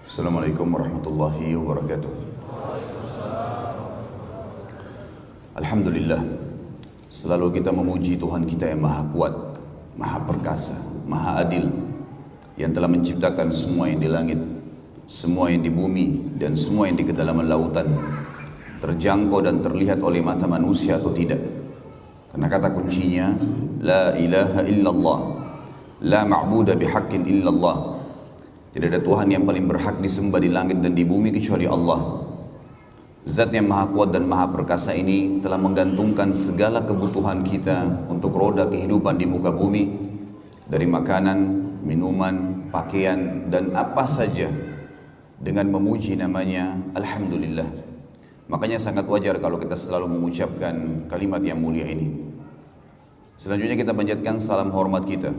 Assalamualaikum warahmatullahi wabarakatuh. Alhamdulillah, selalu kita memuji Tuhan kita yang maha kuat, maha perkasa, maha adil, yang telah menciptakan semua yang di langit, semua yang di bumi, dan semua yang di kedalaman lautan, terjangkau dan terlihat oleh mata manusia atau tidak. Karena kata kuncinya, La ilaha illallah, La ma'buda bihaqqin illallah. Tidak ada Tuhan yang paling berhak disembah di langit dan di bumi kecuali Allah. Zat yang maha kuat dan maha perkasa ini telah menggantungkan segala kebutuhan kita untuk roda kehidupan di muka bumi, dari makanan, minuman, pakaian, dan apa saja, dengan memuji namanya Alhamdulillah. Makanya sangat wajar kalau kita selalu mengucapkan kalimat yang mulia ini. Selanjutnya kita panjatkan salam hormat kita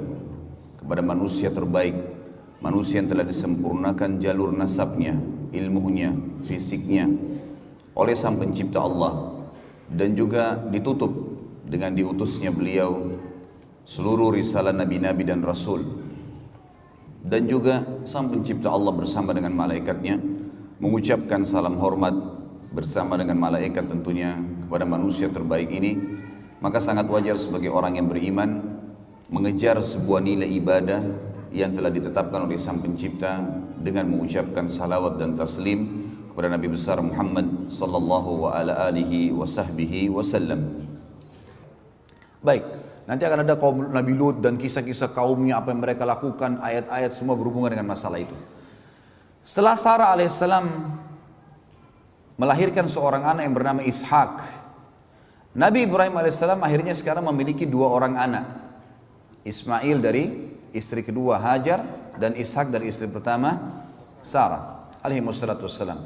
kepada manusia terbaik, manusia yang telah disempurnakan jalur nasabnya, ilmunya, fisiknya oleh Sang Pencipta Allah, dan juga ditutup dengan diutusnya beliau seluruh risalah nabi-nabi dan rasul. Dan juga Sang Pencipta Allah bersama dengan malaikatnya mengucapkan salam hormat bersama dengan malaikat tentunya kepada manusia terbaik ini. Maka sangat wajar sebagai orang yang beriman mengejar sebuah nilai ibadah yang telah ditetapkan oleh Sang Pencipta dengan mengucapkan salawat dan taslim kepada Nabi besar Muhammad sallallahu alaihi wasallam. Baik, nanti akan ada kaum Nabi Lut dan kisah-kisah kaumnya, apa yang mereka lakukan, ayat-ayat semua berhubungan dengan masalah itu. Setelah Sarah alaihissalam melahirkan seorang anak yang bernama Ishak, Nabi Ibrahim alaihissalam akhirnya sekarang memiliki dua orang anak, Ismail dari istri kedua Hajar dan Ishak dari istri pertama Sarah alaihi wassalam.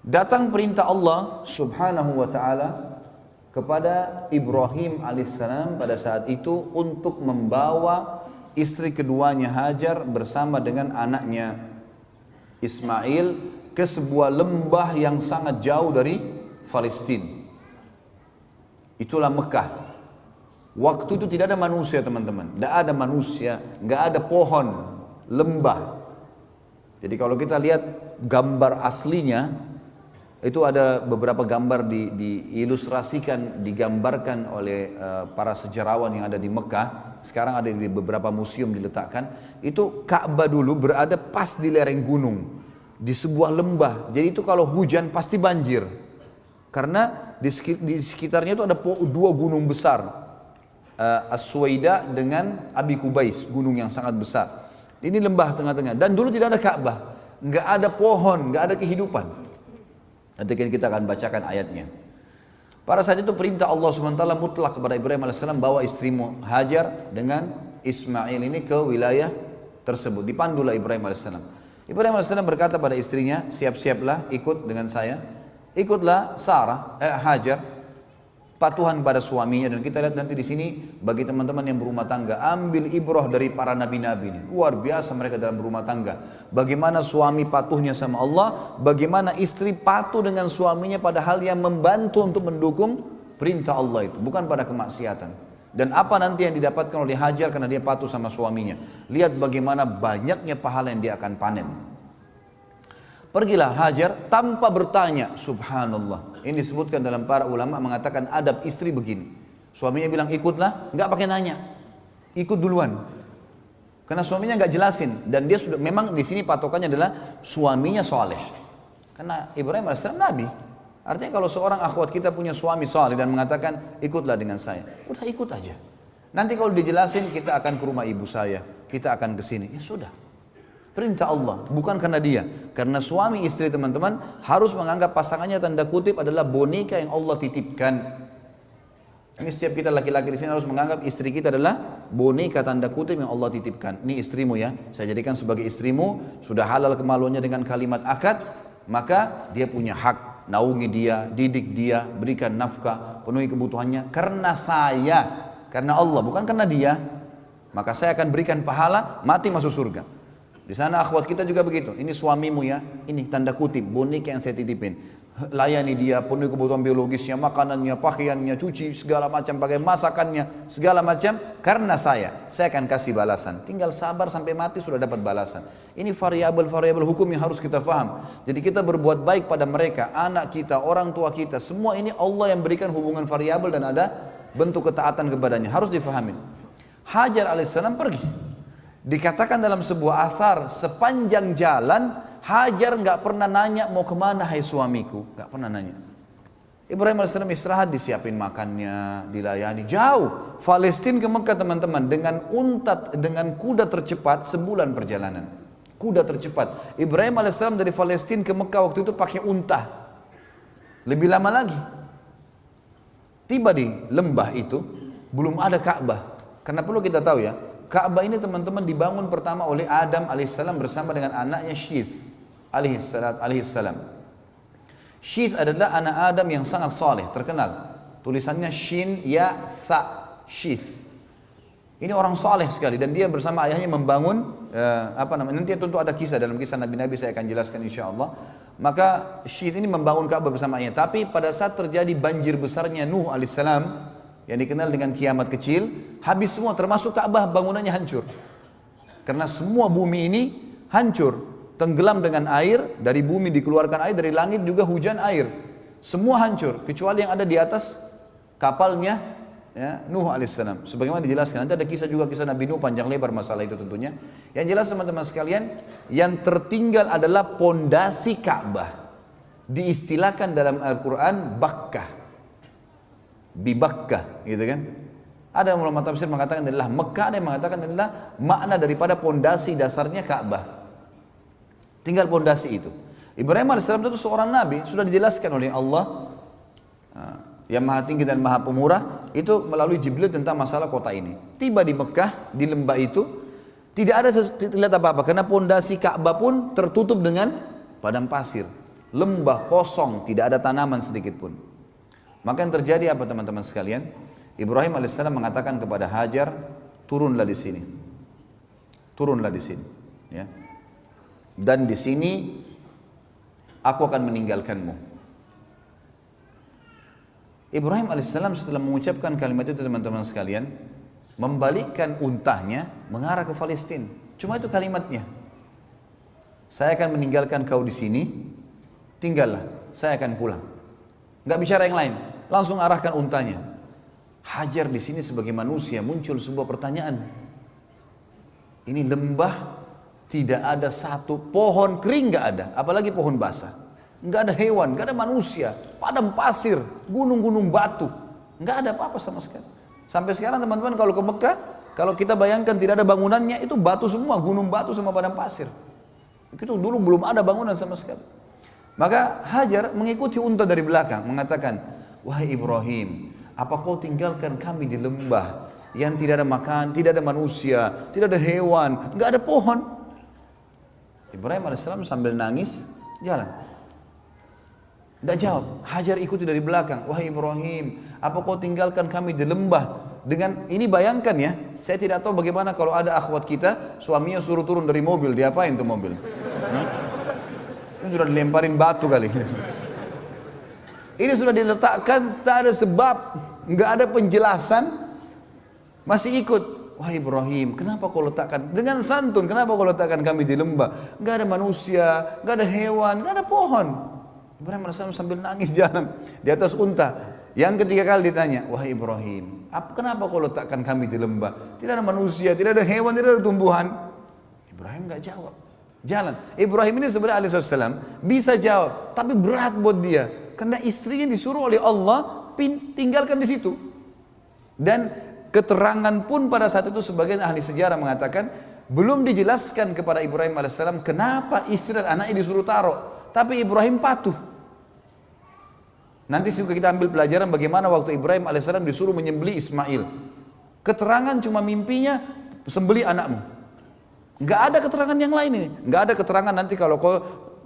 Datang perintah Allah subhanahu wa ta'ala kepada Ibrahim alaihissalam pada saat itu untuk membawa istri keduanya Hajar bersama dengan anaknya Ismail ke sebuah lembah yang sangat jauh dari Palestina. Itulah Mekah. Waktu itu tidak ada manusia, teman-teman. Tidak ada manusia, nggak ada pohon, lembah. Jadi kalau kita lihat gambar aslinya, itu ada beberapa gambar diilustrasikan, digambarkan oleh para sejarawan yang ada di Mekah. Sekarang ada di beberapa museum diletakkan. Itu Ka'bah dulu berada pas di lereng gunung, di sebuah lembah. Jadi itu kalau hujan pasti banjir. Karena di sekitarnya itu ada dua gunung besar. As-Suwaida dengan Abi Kubais, gunung yang sangat besar. Ini lembah tengah-tengah, dan dulu tidak ada Ka'bah, nggak ada pohon, nggak ada kehidupan. Nanti kita akan bacakan ayatnya. Pada saat itu perintah Allah SWT mutlak kepada Ibrahim AS, bawa istrimu Hajar dengan Ismail ini ke wilayah tersebut. Dipandulah Ibrahim AS. Ibrahim AS berkata pada istrinya, siap-siaplah ikut dengan saya. Ikutlah Hajar, patuhan pada suaminya. Dan kita lihat nanti di sini bagi teman-teman yang berumah tangga, ambil ibrah dari para nabi-nabi ini. Luar biasa mereka dalam berumah tangga. Bagaimana suami patuhnya sama Allah, bagaimana istri patuh dengan suaminya pada hal yang membantu untuk mendukung perintah Allah itu, bukan pada kemaksiatan. Dan apa nanti yang didapatkan oleh Hajar karena dia patuh sama suaminya. Lihat bagaimana banyaknya pahala yang dia akan panen. Pergilah Hajar tanpa bertanya, subhanallah. Ini disebutkan dalam para ulama mengatakan adab istri begini. Suaminya bilang ikutlah, nggak pakai nanya, ikut duluan. Karena suaminya nggak jelasin, dan dia sudah memang di sini patokannya adalah suaminya soleh. Karena Ibrahim AS Nabi. Artinya kalau seorang akhwat kita punya suami soleh dan mengatakan ikutlah dengan saya, udah ikut aja. Nanti kalau dijelasin kita akan ke rumah ibu saya, kita akan ke sini, ya sudah. Perintah Allah, bukan karena dia. Karena suami istri teman-teman harus menganggap pasangannya tanda kutip adalah boneka yang Allah titipkan. Ini setiap kita laki-laki di sini harus menganggap istri kita adalah boneka tanda kutip yang Allah titipkan. Ini istrimu ya, saya jadikan sebagai istrimu, sudah halal kemaluannya dengan kalimat akad, maka dia punya hak, naungi dia, didik dia, berikan nafkah, penuhi kebutuhannya. Karena saya, karena Allah, bukan karena dia. Maka saya akan berikan pahala, mati masuk surga. Di sana akhwat kita juga begitu. Ini suamimu ya, ini tanda kutip boneka yang saya titipin. layani dia, penuhi kebutuhan biologisnya, makanannya, pakaiannya, cuci segala macam, pakai masakannya, segala macam. Karena saya akan kasih balasan. Tinggal sabar sampai mati sudah dapat balasan. Ini variabel-variabel hukum yang harus kita paham. Jadi kita berbuat baik pada mereka, anak kita, orang tua kita, semua ini Allah yang berikan hubungan variabel dan ada bentuk ketaatan kepadanya. Harus difahami. Hajar alaihissalam pergi. Dikatakan dalam sebuah athar, sepanjang jalan Hajar nggak pernah nanya mau kemana hai suamiku, nggak pernah nanya. Ibrahim AS istirahat, disiapin makannya, dilayani. Jauh, Palestina ke Mekah teman-teman, dengan kuda tercepat sebulan perjalanan. Kuda tercepat. Ibrahim AS dari Palestina ke Mekah waktu itu pakai unta. Lebih lama lagi. Tiba di lembah itu, belum ada Ka'bah. Karena perlu kita tahu ya, Ka'bah ini teman-teman dibangun pertama oleh Adam alaihissalam bersama dengan anaknya Syith alaihissalam. Syith adalah anak Adam yang sangat saleh, terkenal. Tulisannya Shin Ya Tha, Syith. Ini orang saleh sekali dan dia bersama ayahnya membangun nanti tentu ada kisah dalam kisah Nabi-Nabi, saya akan jelaskan insyaallah. Maka Syith ini membangun Ka'bah bersama ayahnya. Tapi pada saat terjadi banjir besarnya Nuh alaihissalam yang dikenal dengan kiamat kecil, habis semua termasuk Ka'bah, bangunannya hancur. Karena semua bumi ini hancur. Tenggelam dengan air, dari bumi dikeluarkan air, dari langit juga hujan air. Semua hancur, kecuali yang ada di atas kapalnya ya, Nuh alaihissalam. Sebagaimana dijelaskan, nanti ada kisah juga, kisah Nabi Nuh panjang lebar masalah itu tentunya. Yang jelas teman-teman sekalian, yang tertinggal adalah pondasi Ka'bah. Diistilahkan dalam Al-Quran Bakkah, Bibakkah, gitu kan. Ada ulama tafsir mengatakan adalah Mekah, ada yang mengatakan adalah makna daripada pondasi dasarnya Ka'bah. Tinggal pondasi itu. Ibrahim AS itu seorang nabi, sudah dijelaskan oleh Allah yang maha tinggi dan maha pemurah, itu melalui Jibril tentang masalah kota ini. Tiba di Mekah, di lembah itu, tidak ada lihat apa-apa, karena pondasi Ka'bah pun tertutup dengan padang pasir. Lembah kosong, tidak ada tanaman sedikit pun. Maka yang terjadi apa teman-teman sekalian? Ibrahim AS mengatakan kepada Hajar, turunlah di sini. Turunlah di sini. Ya. Dan di sini aku akan meninggalkanmu. Ibrahim alaihissalam setelah mengucapkan kalimat itu teman-teman sekalian, membalikkan untahnya mengarah ke Palestina. Cuma itu kalimatnya. Saya akan meninggalkan kau di sini, tinggallah, saya akan pulang. Enggak bicara yang lain, langsung arahkan untahnya. Hajar di sini sebagai manusia muncul sebuah pertanyaan. Ini lembah, tidak ada satu pohon kering, nggak ada, apalagi pohon basah. Nggak ada hewan, nggak ada manusia, padang pasir, gunung-gunung batu, nggak ada apa-apa sama sekali. Sampai sekarang teman-teman kalau ke Mekah, kalau kita bayangkan tidak ada bangunannya, itu batu semua, gunung batu sama padang pasir. Itu dulu belum ada bangunan sama sekali. Maka Hajar mengikuti unta dari belakang, mengatakan, wahai Ibrahim, apa kau tinggalkan kami di lembah yang tidak ada makan, tidak ada manusia, tidak ada hewan, nggak ada pohon? Ibrahim AS sambil nangis jalan. Tidak jawab. Hajar ikuti dari belakang. Wahai Ibrahim, apa kau tinggalkan kami di lembah? Dengan ini bayangkan ya, saya tidak tahu bagaimana kalau ada akhwat kita, suaminya suruh turun dari mobil, diapain tuh mobil? Ini sudah dilemparin batu kali. Ini sudah diletakkan, tak ada sebab, nggak ada penjelasan, masih ikut. Wahai Ibrahim, kenapa kau letakkan dengan santun? Kenapa kau letakkan kami di lembah? Gak ada manusia, gak ada hewan, gak ada pohon. Ibrahim AS sambil nangis jalan di atas unta. Yang ketiga kali ditanya, wahai Ibrahim, kenapa kau letakkan kami di lembah? Tidak ada manusia, tidak ada hewan, tidak ada tumbuhan. Ibrahim gak jawab. Jalan. Ibrahim ini sebenarnya alaihissalam bisa jawab, tapi berat buat dia karena istrinya disuruh oleh Allah tinggalkan di situ. Dan keterangan pun pada saat itu sebagian ahli sejarah mengatakan belum dijelaskan kepada Ibrahim AS kenapa istri dan anaknya disuruh taruh, tapi Ibrahim patuh. Nanti juga kita ambil pelajaran bagaimana waktu Ibrahim AS disuruh menyembelih Ismail. Keterangan cuma mimpinya sembelih anakmu. Nggak ada keterangan yang lain ini. Nggak ada keterangan nanti kalau kau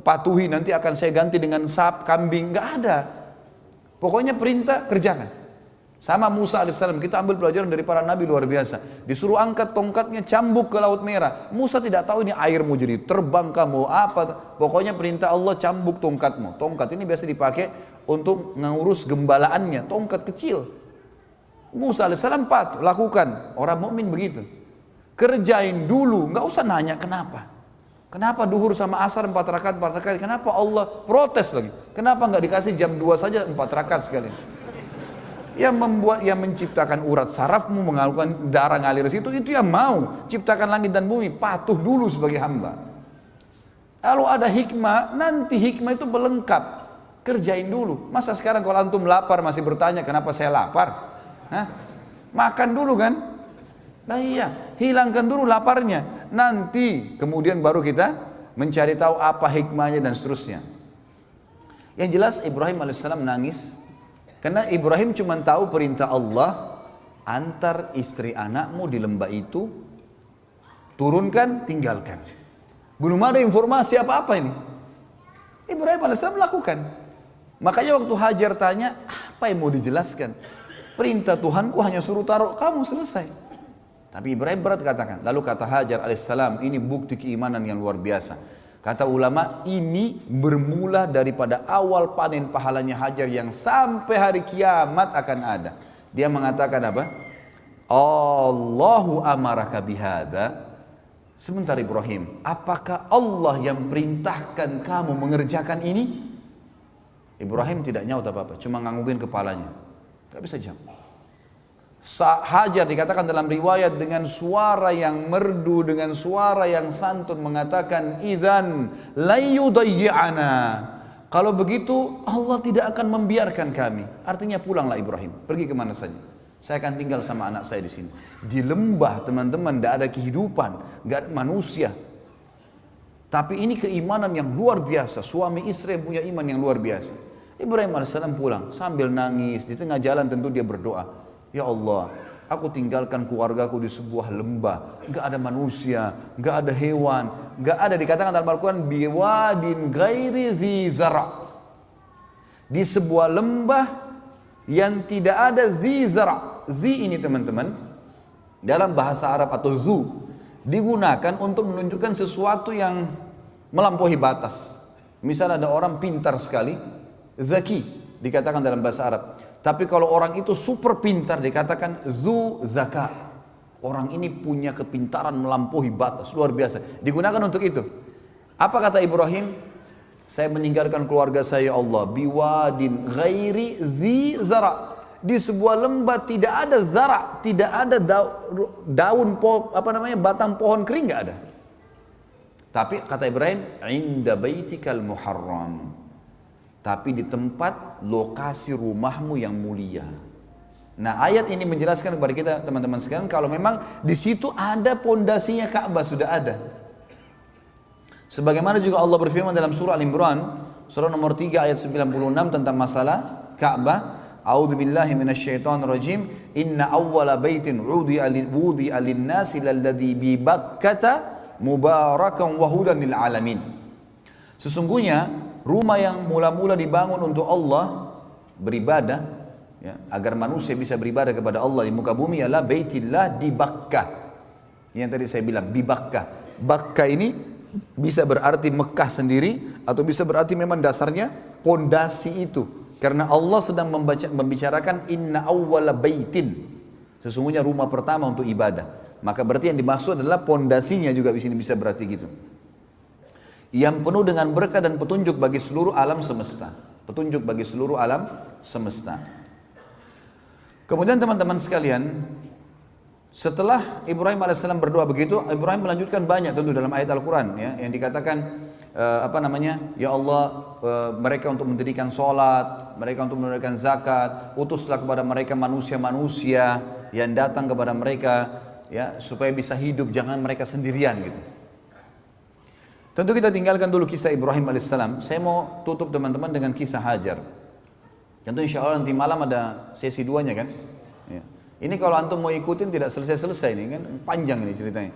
patuhi nanti akan saya ganti dengan kambing. Nggak ada. Pokoknya perintah kerjakan. Sama Musa alaihissalam, kita ambil pelajaran dari para nabi luar biasa. Disuruh angkat tongkatnya, cambuk ke Laut Merah. Musa tidak tahu ini air mau jadi terbang kamu apa. Pokoknya perintah Allah, cambuk tongkatmu. Tongkat ini biasa dipakai untuk mengurus gembalaannya, tongkat kecil. Musa alaihissalam patuh, lakukan. Orang mukmin begitu. Kerjain dulu, nggak usah nanya kenapa. Kenapa duhur sama asar 4 rakaat, 4 rakaat? Kenapa Allah protes lagi? Kenapa nggak dikasih jam 2 saja 4 rakaat sekali? Yang membuat, yang menciptakan urat sarafmu, mengalirkan darah ngalir situ, itu yang mau ciptakan langit dan bumi, patuh dulu sebagai hamba. Kalau ada hikmah, nanti hikmah itu melengkap, kerjain dulu. Masa sekarang kalau antum lapar masih bertanya kenapa saya lapar? Hah? Makan dulu kan? Nah iya, hilangkan dulu laparnya, nanti kemudian baru kita mencari tahu apa hikmahnya dan seterusnya. Yang jelas Ibrahim alaihissalam nangis karena Ibrahim cuma tahu perintah Allah, antar istri anakmu di lembah itu, turunkan, tinggalkan. Belum ada informasi apa-apa ini. Ibrahim alaihissalam lakukan. Makanya waktu Hajar tanya, apa yang mau dijelaskan? Perintah Tuhanku hanya suruh taruh kamu, selesai. Tapi Ibrahim berat katakan. Lalu kata Hajar alaihissalam, ini bukti keimanan yang luar biasa. Kata ulama, ini bermula daripada awal panen pahalanya Hajar yang sampai hari kiamat akan ada. Dia mengatakan apa? Allahu amaraka bihada. Sebentar Ibrahim, apakah Allah yang perintahkan kamu mengerjakan ini? Ibrahim tidak nyaut apa-apa, cuma nganggungin kepalanya. Gak bisa jawab. Hajar dikatakan dalam riwayat dengan suara yang merdu, dengan suara yang santun mengatakan, idzan la yudayyi'ana. Kalau begitu Allah tidak akan membiarkan kami. Artinya pulanglah Ibrahim, pergi kemana saja. Saya akan tinggal sama anak saya di sini. Di lembah teman-teman, tidak ada kehidupan, tidak ada manusia. Tapi ini keimanan yang luar biasa. Suami istri yang punya iman yang luar biasa. Ibrahim alaihissalam pulang sambil nangis. Di tengah jalan tentu dia berdoa. Ya Allah, aku tinggalkan keluargaku di sebuah lembah, enggak ada manusia, enggak ada hewan, enggak ada, dikatakan dalam Al-Quran, biwadin ghairi dhi zara', di sebuah lembah yang tidak ada dhi zara'. Dhi ini teman-teman, dalam bahasa Arab atau dhu, digunakan untuk menunjukkan sesuatu yang melampaui batas. Misal ada orang pintar sekali, zaki, dikatakan dalam bahasa Arab. Tapi kalau orang itu super pintar dikatakan dzu zaka. Orang ini punya kepintaran melampaui batas, luar biasa. Digunakan untuk itu. Apa kata Ibrahim? Saya meninggalkan keluarga saya, ya Allah, biwadin ghairi dzi zara'. Di sebuah lembah tidak ada zara', tidak ada daun batang pohon kering, enggak ada. Tapi kata Ibrahim, inda baitikal muharram. Tapi di tempat lokasi rumahmu yang mulia. Nah, ayat ini menjelaskan kepada kita teman-teman sekalian kalau memang di situ ada pondasinya Ka'bah, sudah ada. Sebagaimana juga Allah berfirman dalam surah Al-Imran, surah nomor 3 ayat 96 tentang masalah Ka'bah. A'udzubillahi minasyaitonirrajim. Inna awwala baitin wudi'a lin-nasi lalladzi bi Bakkata mubarakan wa hudan lil alamin. Sesungguhnya rumah yang mula-mula dibangun untuk Allah beribadah, ya, agar manusia bisa beribadah kepada Allah di muka bumi adalah Baitillah di Bakkah. Yang tadi saya bilang di Bakkah. Bakkah ini bisa berarti Mekah sendiri atau bisa berarti memang dasarnya pondasi itu. Karena Allah sedang membicarakan inna awwala baitin. Sesungguhnya rumah pertama untuk ibadah. Maka berarti yang dimaksud adalah pondasinya juga di sini bisa berarti gitu. Yang penuh dengan berkah dan petunjuk bagi seluruh alam semesta. Petunjuk bagi seluruh alam semesta. Kemudian teman-teman sekalian, setelah Ibrahim alaihissalam berdoa begitu, Ibrahim melanjutkan banyak tentu dalam ayat Al-Quran, ya, yang dikatakan ya Allah, mereka untuk mendirikan sholat, mereka untuk menunaikan zakat, utuslah kepada mereka manusia-manusia yang datang kepada mereka, ya, supaya bisa hidup, jangan mereka sendirian gitu. Tentu kita tinggalkan dulu kisah Ibrahim alaihissalam. Saya mau tutup teman-teman dengan kisah Hajar. Tentu insya Allah nanti malam ada sesi 2-nya kan. Ya. Ini kalau antum mau ikutin tidak selesai-selesai nih kan, panjang ini ceritanya.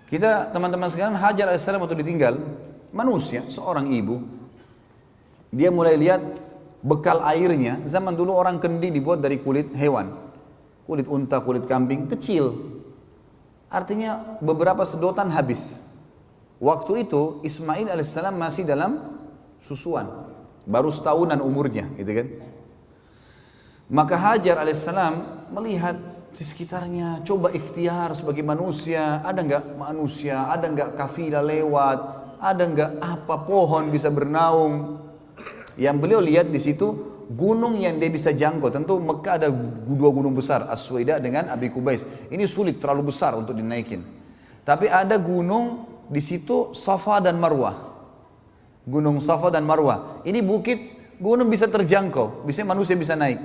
Kita teman-teman sekalian, Hajar alaihissalam waktu ditinggal, manusia, seorang ibu, dia mulai lihat bekal airnya, zaman dulu orang kendi dibuat dari kulit hewan. Kulit unta, kulit kambing, kecil. Artinya beberapa sedotan habis. Waktu itu Ismail alaihissalam masih dalam susuan. Baru setahunan umurnya, gitu kan. Maka Hajar alaihissalam melihat di sekitarnya, coba ikhtiar sebagai manusia, ada enggak manusia, ada enggak kafilah lewat, ada enggak apa pohon bisa bernaung. Yang beliau lihat di situ gunung yang dia bisa jangkau. Tentu Mekah ada dua gunung besar, As-Suwaida dengan Abi Kubais. Ini sulit, terlalu besar untuk dinaikin. Tapi ada gunung di situ Safa dan Marwah. Gunung Safa dan Marwah. Ini bukit, gunung bisa terjangkau, bisa manusia bisa naik.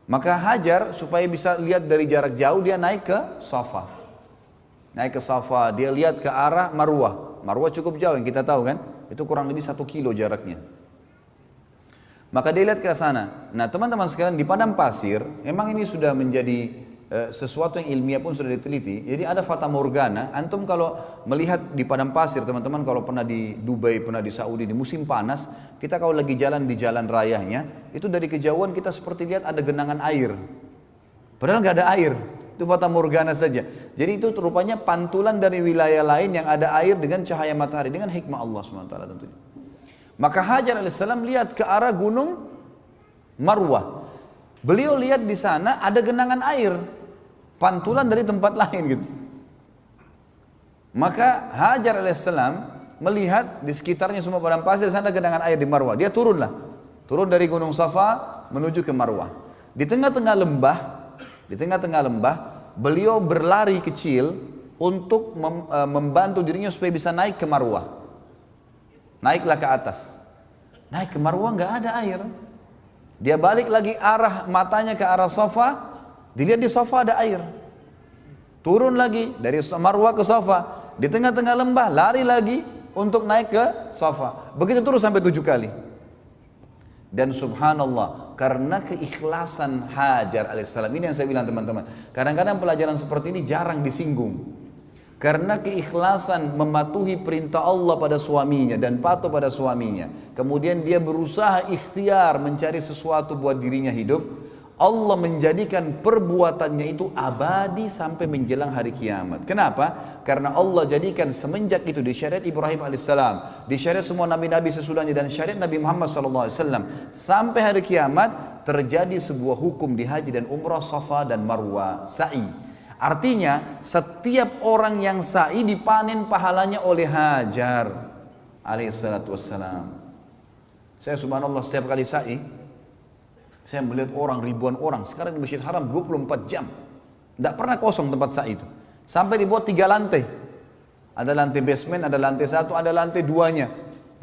Maka Hajar supaya bisa lihat dari jarak jauh dia naik ke Safa. Naik ke Safa, dia lihat ke arah Marwah. Marwah cukup jauh yang kita tahu kan, itu kurang lebih 1 kilo jaraknya. Maka dia lihat ke sana. Nah teman-teman sekalian, di padang pasir, memang ini sudah menjadi sesuatu yang ilmiah pun sudah diteliti. Jadi ada fata morgana. Antum kalau melihat di padang pasir, teman-teman kalau pernah di Dubai, pernah di Saudi, di musim panas, kita kalau lagi jalan di jalan rayanya, itu dari kejauhan kita seperti lihat ada genangan air. Padahal nggak ada air. Itu fata morgana saja. Jadi itu rupanya pantulan dari wilayah lain yang ada air dengan cahaya matahari, dengan hikmah Allah SWT tentunya. Maka Hajar alaihissalam lihat ke arah gunung Marwah. Beliau lihat di sana ada genangan air, pantulan dari tempat lain gitu. Maka Hajar alaihissalam melihat di sekitarnya semua padang pasir, sana genangan air di Marwah. Dia turun dari gunung Safa menuju ke Marwah. Di tengah-tengah lembah, beliau berlari kecil untuk membantu dirinya supaya bisa naik ke Marwah. Naiklah ke atas. Naik ke Marwah nggak ada air. Dia balik lagi arah matanya ke arah Safa. Dilihat di Safa ada air. Turun lagi dari Marwah ke Safa. Di tengah-tengah lembah lari lagi untuk naik ke Safa. Begitu terus sampai 7 kali. Dan subhanallah, karena keikhlasan Hajar alaihissalam, ini yang saya bilang teman-teman. Kadang-kadang pelajaran seperti ini jarang disinggung. Karena keikhlasan mematuhi perintah Allah pada suaminya dan patuh pada suaminya, kemudian dia berusaha ikhtiar mencari sesuatu buat dirinya hidup, Allah menjadikan perbuatannya itu abadi sampai menjelang hari kiamat. Kenapa? Karena Allah jadikan semenjak itu di syariat Ibrahim alaihissalam, di syariat semua nabi-nabi sesudahnya, dan syariat Nabi Muhammad SAW, sampai hari kiamat terjadi sebuah hukum di haji dan umrah, Safa dan Marwah, sa'i. Artinya setiap orang yang sa'i dipanen pahalanya oleh Hajar alaihissalatu wassalam. Saya subhanallah setiap kali sa'i, saya melihat orang, ribuan orang. Sekarang di Masjid Haram 24 jam. Tidak pernah kosong tempat sa'i itu. Sampai dibuat 3 lantai. Ada lantai basement, ada lantai 1, ada lantai 2-nya.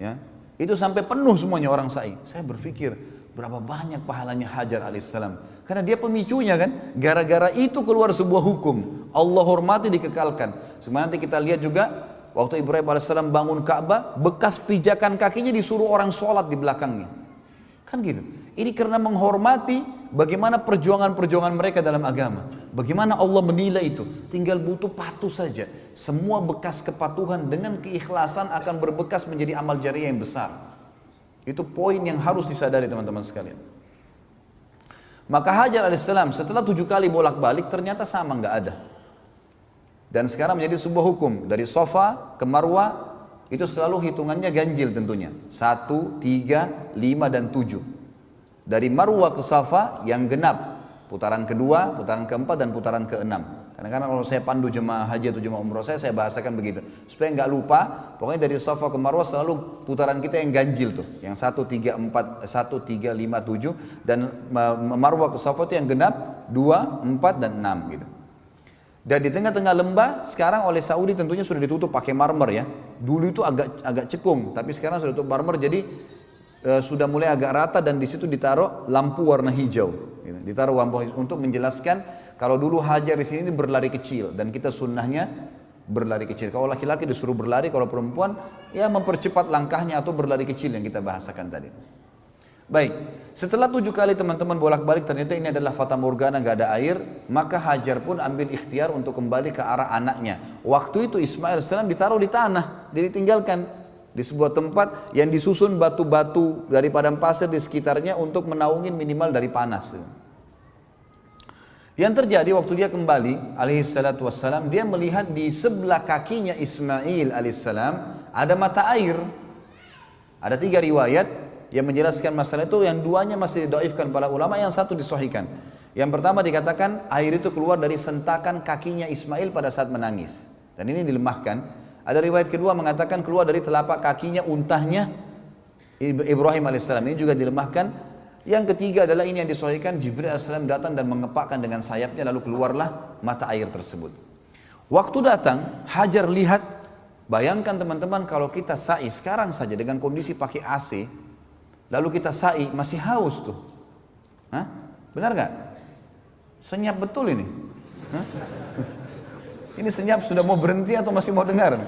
Ya. Itu sampai penuh semuanya orang sa'i. Saya berpikir, berapa banyak pahalanya Hajar alaihissalam. Karena dia pemicunya kan. Gara-gara itu keluar sebuah hukum. Allah hormati, dikekalkan. Sebenarnya nanti kita lihat juga, waktu Ibrahim alaihissalam bangun Ka'bah, bekas pijakan kakinya disuruh orang sholat di belakangnya. Kan gitu. Ini karena menghormati bagaimana perjuangan-perjuangan mereka dalam agama. Bagaimana Allah menilai itu. Tinggal butuh patuh saja. Semua bekas kepatuhan dengan keikhlasan akan berbekas menjadi amal jariah yang besar. Itu poin yang harus disadari teman-teman sekalian. Maka Hajar alaihissalam setelah 7 kali bolak-balik ternyata sama, nggak ada. Dan sekarang menjadi sebuah hukum. Dari Safa ke Marwah itu selalu hitungannya ganjil tentunya. 1, 3, 5 dan 7. Dari Marwah ke Safa yang genap. Putaran kedua, putaran keempat dan putaran keenam. Kadang-kadang kalau saya pandu jemaah haji atau jemaah umroh saya bahasakan begitu. Supaya nggak lupa, pokoknya dari Safa ke Marwah selalu putaran kita yang ganjil tuh. Yang 1, 3, 4, 1, 3, 5, 7. Dan Marwah ke Safa itu yang genap, 2, 4, dan 6 gitu. Dan di tengah-tengah lembah, sekarang oleh Saudi tentunya sudah ditutup pakai marmer ya. Dulu itu agak cekung, tapi sekarang sudah tutup marmer, jadi sudah mulai agak rata dan di situ ditaruh lampu warna hijau. Gitu. Ditaruh lampu hijau untuk menjelaskan kalau dulu Hajar di sini berlari kecil dan kita sunnahnya berlari kecil. Kalau laki-laki disuruh berlari, kalau perempuan ya mempercepat langkahnya atau berlari kecil yang kita bahasakan tadi. Baik, setelah 7 kali teman-teman bolak-balik ternyata ini adalah fata morgana, nggak ada air, maka Hajar pun ambil ikhtiar untuk kembali ke arah anaknya. Waktu itu Ismail AS ditaruh di tanah, jadi tinggalkan. di sebuah tempat yang disusun batu-batu dari padang pasir di sekitarnya untuk menaungin minimal dari panas. Yang terjadi waktu dia kembali alaihissalatu wassalam, dia melihat di sebelah kakinya Ismail alaihissalam ada mata air. Ada 3 riwayat yang menjelaskan masalah itu, yang 2-nya masih didoifkan para ulama, yang 1 disahihkan. Yang pertama dikatakan air itu keluar dari sentakan kakinya Ismail pada saat menangis, dan ini dilemahkan. Ada riwayat kedua mengatakan keluar dari telapak kakinya untahnya Ibrahim alaihissalam, ini juga dilemahkan. Yang ketiga adalah ini yang disahihkan, Jibril alaihissalam datang dan mengepakkan dengan sayapnya, lalu keluarlah mata air tersebut. Waktu datang Hajar lihat, bayangkan teman-teman kalau kita sa'i sekarang saja dengan kondisi pakai AC, lalu kita sa'i masih haus tuh. Hah? Benar gak? Senyap betul ini. Hah? Ini senyap sudah mau berhenti atau masih mau dengar?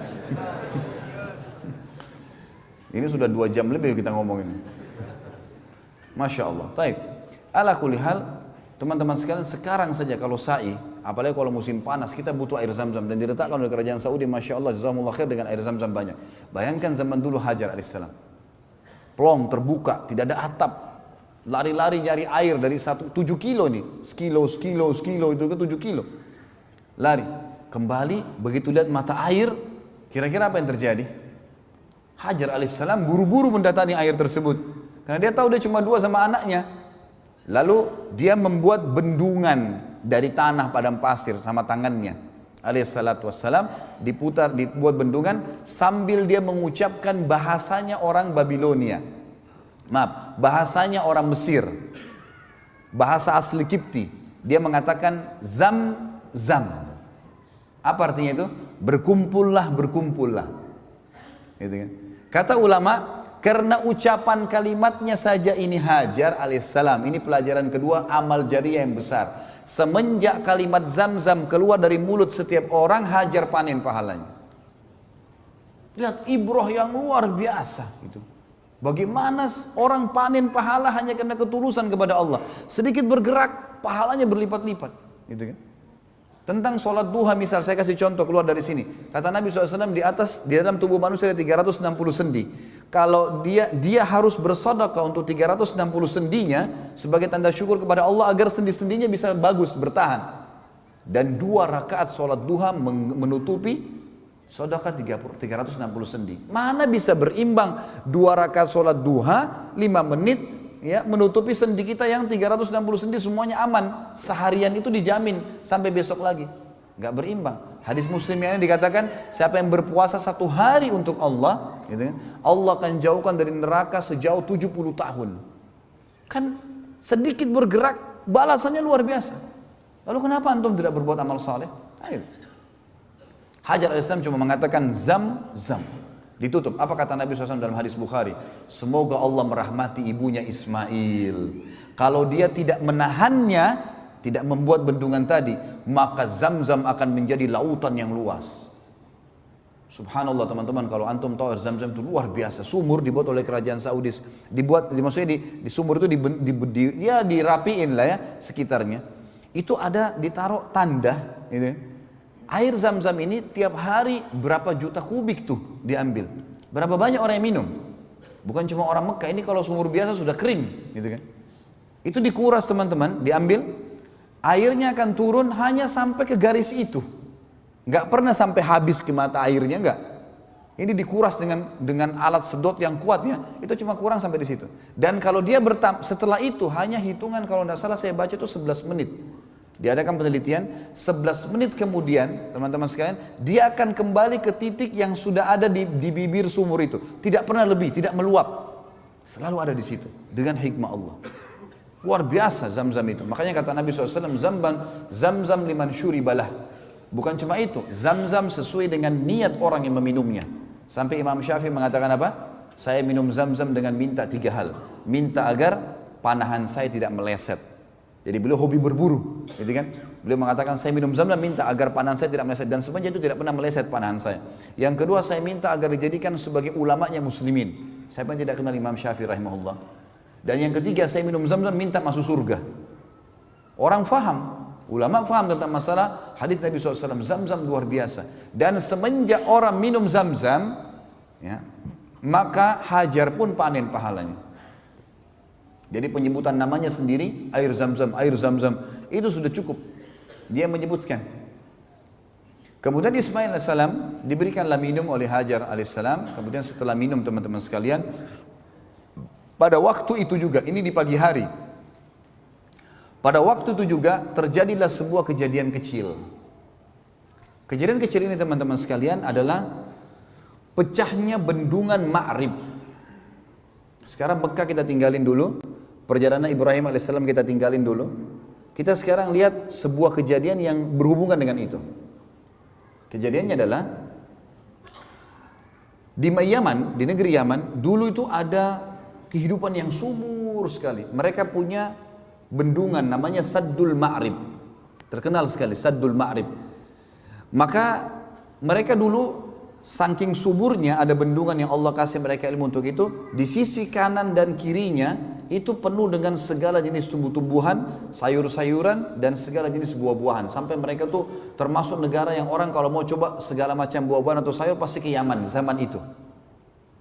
Ini sudah 2 jam lebih kita ngomong ini. Masya Allah. Taib. Ala kulli hal, teman-teman sekalian, sekarang saja kalau sa'i, apalagi kalau musim panas, kita butuh air zam-zam, dan diletakkan oleh kerajaan Saudi, Masya Allah, jazakumullah khair, dengan air zam-zam banyak. Bayangkan zaman dulu Hajar alaihissalam, plong terbuka, tidak ada atap, lari-lari nyari air dari 7 kilo nih, sekilo itu ke 7 kilo, lari. Kembali, begitu lihat mata air, kira-kira apa yang terjadi? Hajar alaihissalam buru-buru mendatangi air tersebut, karena dia tahu dia cuma 2 sama anaknya. Lalu dia membuat bendungan dari tanah padang pasir sama tangannya alaihissalatu wassalam, dibuat bendungan sambil dia mengucapkan bahasanya orang Babilonia, bahasanya orang Mesir, bahasa asli Kipti. Dia mengatakan zam. Apa artinya itu? Berkumpullah. Gitu kan? Kata ulama, karena ucapan kalimatnya saja ini Hajar alaihissalam, ini pelajaran kedua amal jariah yang besar. Semenjak kalimat zam-zam keluar dari mulut setiap orang, Hajar panen pahalanya. Lihat ibrah yang luar biasa itu. Bagaimana orang panen pahala hanya karena ketulusan kepada Allah. Sedikit bergerak, pahalanya berlipat-lipat. Gitu kan? Tentang sholat duha misal, saya kasih contoh keluar dari sini. Kata Nabi SAW, di dalam tubuh manusia ada 360 sendi. Kalau dia harus bersedekah untuk 360 sendinya sebagai tanda syukur kepada Allah agar sendi-sendinya bisa bagus, bertahan. Dan 2 rakaat sholat duha menutupi sedekah 360 sendi. Mana bisa berimbang 2 rakaat sholat duha 5 menit ya, menutupi sendi kita yang 360 sendi semuanya aman, seharian itu dijamin sampai besok lagi, nggak berimbang. Hadis Muslim yang ini dikatakan, siapa yang berpuasa 1 hari untuk Allah, gitu kan, Allah akan jauhkan dari neraka sejauh 70 tahun. Kan sedikit bergerak, balasannya luar biasa. Lalu kenapa antum tidak berbuat amal saleh? Ayo. Hajar al-Islam cuma mengatakan zam. Ditutup. Apa kata Nabi SAW dalam hadis Bukhari? Semoga Allah merahmati ibunya Ismail. Kalau dia tidak menahannya, tidak membuat bendungan tadi, maka zam-zam akan menjadi lautan yang luas. Subhanallah teman-teman, kalau antum tahu zam-zam itu luar biasa. Sumur dibuat oleh kerajaan Saudi. Maksudnya di sumur itu dirapiin lah ya sekitarnya. Itu ada ditaruh tanda gitu. Air zam-zam ini tiap hari berapa juta kubik tuh diambil. Berapa banyak orang yang minum? Bukan cuma orang Mekah, ini kalau sumur biasa sudah kering, gitu kan? Itu dikuras teman-teman, diambil, airnya akan turun hanya sampai ke garis itu. Nggak pernah sampai habis ke mata airnya, nggak. Ini dikuras dengan alat sedot yang kuat ya, itu cuma kurang sampai di situ. Dan kalau dia setelah itu hanya hitungan, kalau tidak salah saya baca itu 11 menit. Diadakan penelitian, 11 menit kemudian teman-teman sekalian, dia akan kembali ke titik yang sudah ada di bibir sumur itu. Tidak pernah lebih, tidak meluap. Selalu ada di situ dengan hikmah Allah. Luar biasa zam-zam itu. Makanya kata Nabi SAW, zam-zam liman syuribalah. Bukan cuma itu, zam-zam sesuai dengan niat orang yang meminumnya. Sampai Imam Syafi'i mengatakan apa? Saya minum zam-zam dengan minta 3 hal. Minta agar panahan saya tidak meleset. Jadi beliau hobi berburu, gitu kan? Beliau mengatakan saya minum zam-zam minta agar panahan saya tidak meleset, dan sebenarnya itu tidak pernah meleset panahan saya. Yang kedua, saya minta agar dijadikan sebagai ulamanya muslimin. Saya pun tidak kenal Imam Syafi'i rahimahullah. Dan yang ketiga, saya minum zam-zam minta masuk surga. Orang faham, ulama faham tentang masalah hadis Nabi SAW, zam-zam luar biasa. Dan semenjak orang minum zam-zam, ya, maka Hajar pun panen pahalanya. Jadi penyebutan namanya sendiri, air Zam-Zam, itu sudah cukup. Dia menyebutkan. Kemudian Ismail alaihissalam diberikanlah minum oleh Hajar alaihissalam. Kemudian setelah minum teman-teman sekalian, pada waktu itu juga, ini di pagi hari, pada waktu itu juga terjadilah sebuah kejadian kecil. Kejadian kecil ini teman-teman sekalian adalah pecahnya bendungan Ma'rib. Sekarang Mekah kita tinggalin dulu, perjalanan Ibrahim alaihissalam kita tinggalin dulu. Kita sekarang lihat sebuah kejadian yang berhubungan dengan itu. Kejadiannya adalah di Yaman, di negeri Yaman, dulu itu ada kehidupan yang subur sekali. Mereka punya bendungan namanya Saddul Ma'rib. Terkenal sekali Saddul Ma'rib. Maka mereka dulu saking suburnya ada bendungan yang Allah kasih mereka ilmu untuk itu. Di sisi kanan dan kirinya itu penuh dengan segala jenis tumbuh-tumbuhan, sayur-sayuran dan segala jenis buah-buahan. Sampai mereka tuh termasuk negara yang orang kalau mau coba segala macam buah-buahan atau sayur pasti ke Yaman zaman itu.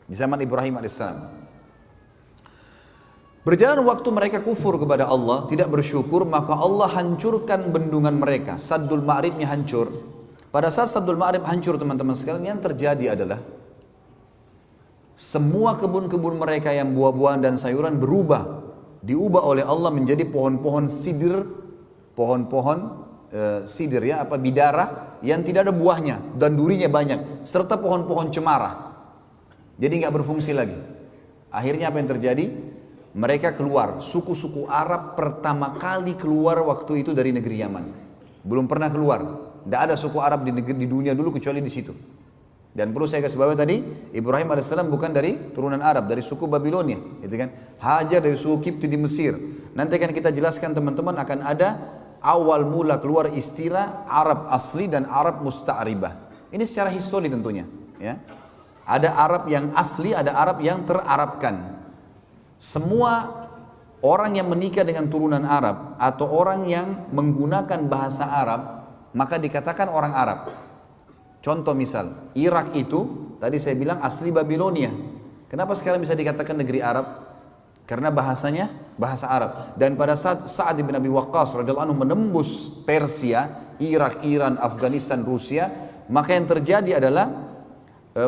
Di zaman Ibrahim alaihissalam. Berjalan waktu mereka kufur kepada Allah, tidak bersyukur, maka Allah hancurkan bendungan mereka. Saddul Ma'ribnya hancur. Pada saat Saddul Ma'rib hancur teman-teman sekalian, yang terjadi adalah semua kebun-kebun mereka yang buah-buahan dan sayuran diubah oleh Allah menjadi pohon-pohon sidir, sidir ya, bidara yang tidak ada buahnya dan durinya banyak, serta pohon-pohon cemara. Jadi nggak berfungsi lagi. Akhirnya apa yang terjadi? Mereka keluar, suku-suku Arab pertama kali keluar waktu itu dari negeri Yaman. Belum pernah keluar. Tidak ada suku Arab di dunia dulu kecuali di situ. Dan perlu saya kasih bawahi tadi, Ibrahim alaihissalam bukan dari turunan Arab, dari suku Babilonia, gitu kan? Hajar dari suku Kipti di Mesir. Nanti akan kita jelaskan teman-teman, akan ada awal mula keluar istilah Arab asli dan Arab musta'ribah. Ini secara histori tentunya, ya. Ada Arab yang asli, ada Arab yang terarabkan. Semua orang yang menikah dengan turunan Arab atau orang yang menggunakan bahasa Arab, maka dikatakan orang Arab. Contoh misal, Irak itu tadi saya bilang asli Babilonia. Kenapa sekarang bisa dikatakan negeri Arab? Karena bahasanya bahasa Arab. Dan pada saat Sa'ad bin Abi Waqqas radhiyallahu anhu menembus Persia, Irak, Iran, Afghanistan, Rusia, maka yang terjadi adalah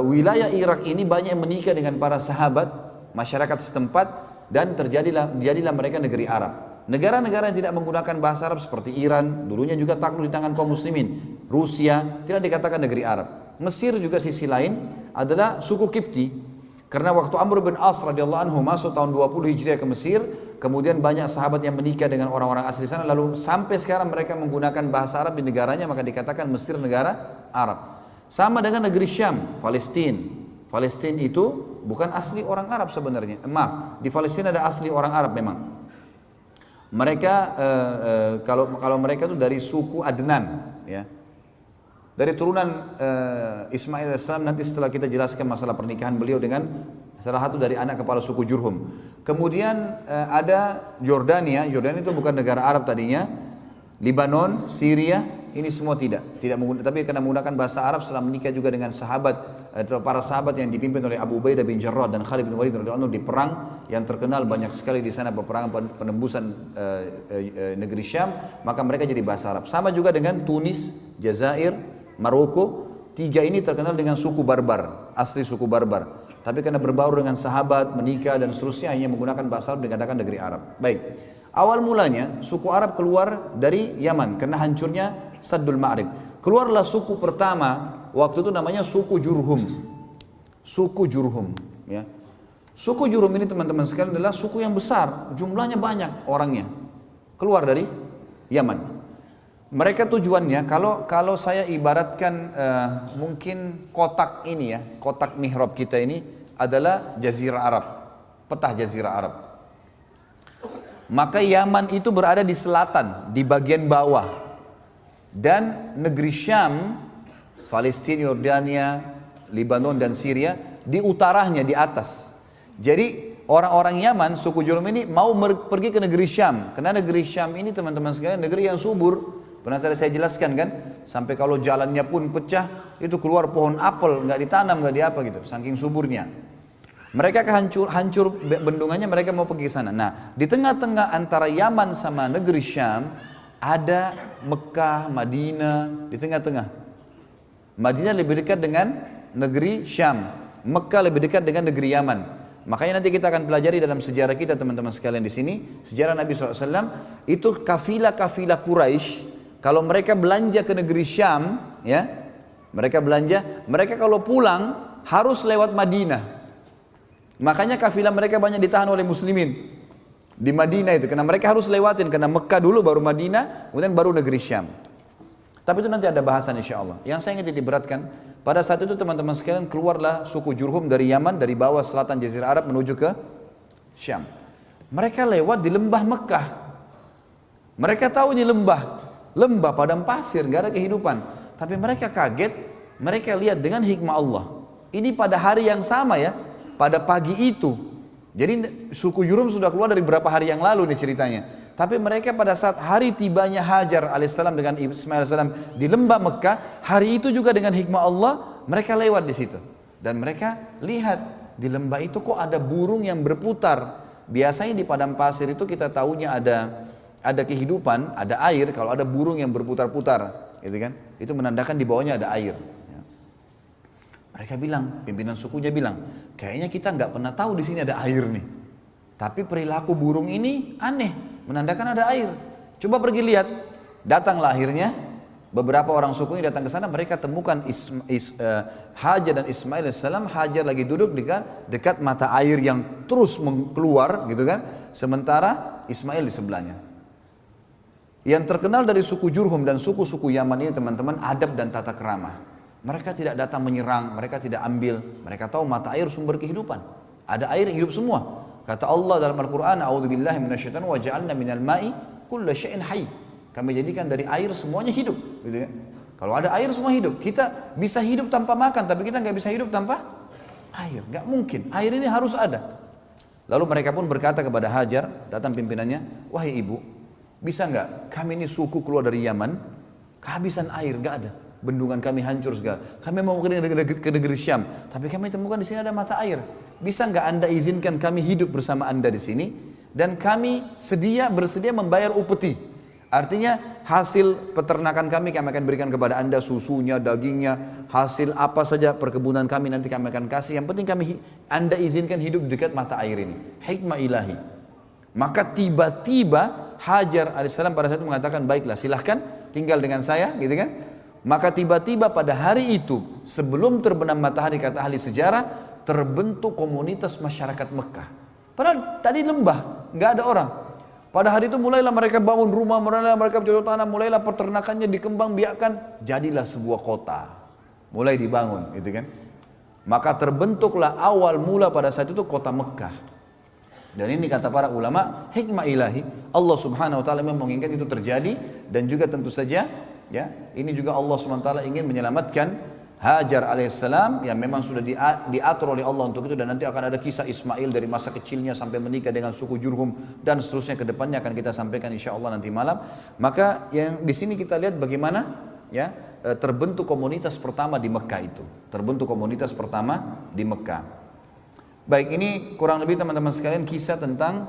wilayah Irak ini banyak yang menikah dengan para sahabat, masyarakat setempat, dan jadilah mereka negeri Arab. Negara-negara yang tidak menggunakan bahasa Arab seperti Iran, dulunya juga takluk di tangan kaum muslimin. Rusia tidak dikatakan negeri Arab. Mesir juga sisi lain adalah suku Kipti. Karena waktu Amr bin As radhiyallahu anhu masuk tahun 20 Hijriah ke Mesir, kemudian banyak sahabat yang menikah dengan orang-orang asli sana, lalu sampai sekarang mereka menggunakan bahasa Arab di negaranya, maka dikatakan Mesir negara Arab. Sama dengan negeri Syam, Palestina. Palestina itu bukan asli orang Arab sebenarnya. Maaf, di Palestina ada asli orang Arab memang. Mereka kalau mereka itu dari suku Adnan, ya, dari turunan Ismail alaihissalam. Nanti setelah kita jelaskan masalah pernikahan beliau dengan salah satu dari anak kepala suku Jurhum. Kemudian ada Yordania. Yordania itu bukan negara Arab tadinya. Libanon, Syria, ini semua tidak menggunakan, tapi karena menggunakan bahasa Arab setelah menikah juga dengan para sahabat yang dipimpin oleh Abu Ubaidah bin Jarrah dan Khalid bin Walid radhiyallahu anhu di perang yang terkenal banyak sekali di sana, peperangan penembusan negeri Syam, maka mereka jadi bahasa Arab. Sama juga dengan Tunis, Jazair, Maroko. Tiga ini terkenal dengan suku Barbar, asli suku Barbar. Tapi karena berbaur dengan sahabat, menikah dan seterusnya, hanya menggunakan bahasa Arab dikatakan negeri Arab. Baik. Awal mulanya suku Arab keluar dari Yaman karena hancurnya Saddul Ma'rib. Keluarlah suku pertama waktu itu namanya suku Jurhum. Suku Jurhum, ya. Suku Jurhum ini teman-teman sekalian adalah suku yang besar, jumlahnya banyak orangnya. Keluar dari Yaman. Mereka tujuannya, kalau saya ibaratkan mungkin kotak ini ya, kotak mihrab kita ini adalah Jazirah Arab, peta Jazirah Arab. Maka Yaman itu berada di selatan, di bagian bawah. Dan negeri Syam, Palestina, Yordania, Libanon dan Syria di utaranya, di atas. Jadi orang-orang Yaman, suku Jurhum ini mau pergi ke negeri Syam. Karena negeri Syam ini teman-teman sekalian negeri yang subur. Pernah saya jelaskan kan, sampai kalau jalannya pun pecah, itu keluar pohon apel, nggak ditanam, nggak diapa gitu, saking suburnya. Mereka hancur bendungannya, mereka mau pergi ke sana. Nah, di tengah-tengah antara Yaman sama negeri Syam ada Mekah, Madinah di tengah-tengah. Madinah lebih dekat dengan negeri Syam, Mekah lebih dekat dengan negeri Yaman. Makanya nanti kita akan pelajari dalam sejarah kita teman-teman sekalian di sini, sejarah Nabi SAW, itu kafilah-kafilah Quraisy, kalau mereka belanja ke negeri Syam, ya, mereka kalau pulang harus lewat Madinah. Makanya kafilah mereka banyak ditahan oleh muslimin di Madinah itu, karena mereka harus lewatin, karena Mekah dulu baru Madinah, kemudian baru negeri Syam. Tapi itu nanti ada bahasan insya Allah. Yang saya ingin diberatkan, pada saat itu teman-teman sekalian keluarlah suku Jurhum dari Yaman, dari bawah selatan Jazirah Arab menuju ke Syam. Mereka lewat di lembah Mekah. Mereka tahu ini lembah padang pasir, gak ada kehidupan. Tapi mereka kaget, mereka lihat dengan hikmah Allah. Ini pada hari yang sama ya, pada pagi itu. Jadi suku Jurhum sudah keluar dari beberapa hari yang lalu nih ceritanya. Tapi mereka pada saat hari tibanya Hajar alaihissalam dengan Ismail alaihissalam di lembah Mekah, hari itu juga dengan hikmah Allah mereka lewat di situ. Dan mereka lihat di lembah itu kok ada burung yang berputar. Biasanya di padang pasir itu kita tahunya ada kehidupan, ada air. Kalau ada burung yang berputar-putar, gitu kan? Itu menandakan di bawahnya ada air. Mereka bilang, pimpinan sukunya bilang, kayaknya kita nggak pernah tahu di sini ada air nih. Tapi perilaku burung ini aneh, menandakan ada air. Coba pergi lihat. Datanglah akhirnya beberapa orang suku ini datang ke sana, mereka temukan Hajar dan Ismail alaihissalam. Hajar lagi duduk dekat mata air yang terus keluar, gitu kan? Sementara Ismail di sebelahnya. Yang terkenal dari suku Jurhum dan suku-suku Yaman ini teman-teman, adab dan tata kerama. Mereka tidak datang menyerang, mereka tidak ambil. Mereka tahu mata air sumber kehidupan. Ada air hidup semua. Kata Allah dalam Al-Quran, A'udzubillahi minasyaitonir wa ja'alna minal ma'i kulla syai'in hayy. Kami jadikan dari air semuanya hidup, gitu kan? Kalau ada air semua hidup. Kita bisa hidup tanpa makan, tapi kita nggak bisa hidup tanpa air. Nggak mungkin. Air ini harus ada. Lalu mereka pun berkata kepada Hajar, datang pimpinannya, wahai ibu, bisa nggak kami ini suku keluar dari Yaman, kehabisan air, nggak ada. Bendungan kami hancur segala. Kami mau ke negeri Syam, tapi kami temukan di sini ada mata air. Bisa nggak anda izinkan kami hidup bersama anda di sini, dan kami bersedia membayar upeti. Artinya hasil peternakan kami akan berikan kepada anda, susunya, dagingnya, hasil apa saja perkebunan kami nanti kami akan kasih. Yang penting anda izinkan hidup di dekat mata air ini. Hikmah ilahi. Maka tiba-tiba Hajar alaihissalam pada saat itu mengatakan, baiklah silahkan tinggal dengan saya, gitu kan? Maka tiba-tiba pada hari itu, sebelum terbenam matahari, kata ahli sejarah, terbentuk komunitas masyarakat Mekah. Padahal tadi lembah, nggak ada orang. Pada hari itu mulailah mereka bangun rumah, mulailah mereka bercocok tanam, mulailah peternakannya dikembangbiakkan, jadilah sebuah kota. Mulai dibangun, gitu kan? Maka terbentuklah awal mula pada saat itu kota Mekah. Dan ini kata para ulama, hikmah ilahi, Allah subhanahu wa ta'ala memang menginginkan itu terjadi. Dan juga tentu saja, ya, ini juga Allah SWT ingin menyelamatkan Hajar alaihissalam yang memang sudah diatur oleh Allah untuk itu, dan nanti akan ada kisah Ismail dari masa kecilnya sampai menikah dengan suku Jurhum dan seterusnya, ke depannya akan kita sampaikan insyaallah nanti malam. Maka yang di sini kita lihat bagaimana ya terbentuk komunitas pertama di Mekah itu. Terbentuk komunitas pertama di Mekah. Baik, ini kurang lebih teman-teman sekalian kisah tentang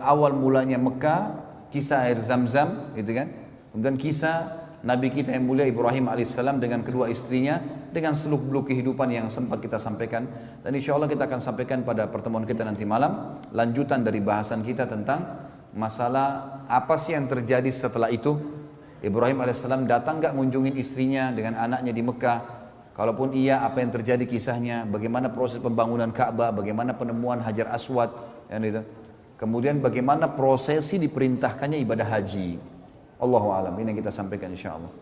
awal mulanya Mekah, kisah air Zam-Zam, gitu kan. Kemudian kisah Nabi kita yang mulia Ibrahim alaihissalam dengan kedua istrinya, dengan seluk-beluk kehidupan yang sempat kita sampaikan. Dan insya Allah kita akan sampaikan pada pertemuan kita nanti malam, lanjutan dari bahasan kita tentang masalah apa sih yang terjadi setelah itu. Ibrahim alaihissalam datang gak ngunjungin istrinya dengan anaknya di Mekah? Kalaupun iya, apa yang terjadi kisahnya? Bagaimana proses pembangunan Ka'bah? Bagaimana penemuan Hajar Aswad? Gitu. Kemudian bagaimana prosesi diperintahkannya ibadah haji? Allahu a'lam. Ini yang kita sampaikan insyaallah.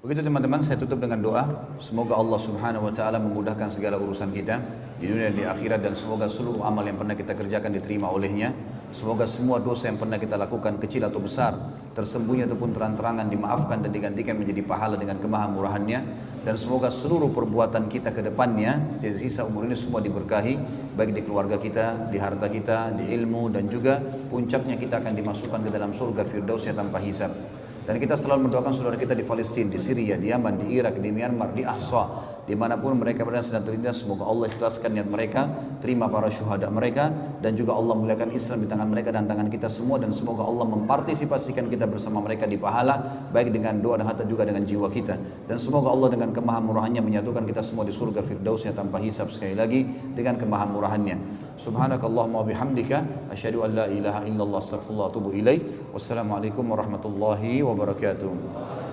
Begitu teman-teman, saya tutup dengan doa. Semoga Allah subhanahu wa ta'ala memudahkan segala urusan kita di dunia dan di akhirat, dan semoga seluruh amal yang pernah kita kerjakan diterima olehnya. Semoga semua dosa yang pernah kita lakukan, kecil atau besar, tersembunyi ataupun terang-terangan, dimaafkan dan digantikan menjadi pahala dengan kemahamurahannya. Dan semoga seluruh perbuatan kita ke depannya, sisa umur ini semua diberkahi, baik di keluarga kita, di harta kita, di ilmu, dan juga puncaknya kita akan dimasukkan ke dalam surga firdausnya tanpa hisab. Dan kita selalu mendoakan saudara kita di Palestina, di Syria, di Yaman, di Irak, di Myanmar, di Ahsa, dimanapun mereka berada sedang terlindas, semoga Allah ikhlaskan niat mereka, terima para syuhada mereka, dan juga Allah muliakan Islam di tangan mereka dan tangan kita semua, dan semoga Allah mempartisipasikan kita bersama mereka di pahala, baik dengan doa dan harta juga dengan jiwa kita, dan semoga Allah dengan kemahamurahannya menyatukan kita semua di surga firdausnya tanpa hisab sekali lagi dengan kemahamurahannya. Subhanakallahumma bihamdika asyhadu an la ilaha illallah astaghfirullah wa atubu ilaik. Wassalamualaikum warahmatullahi wabarakatuh.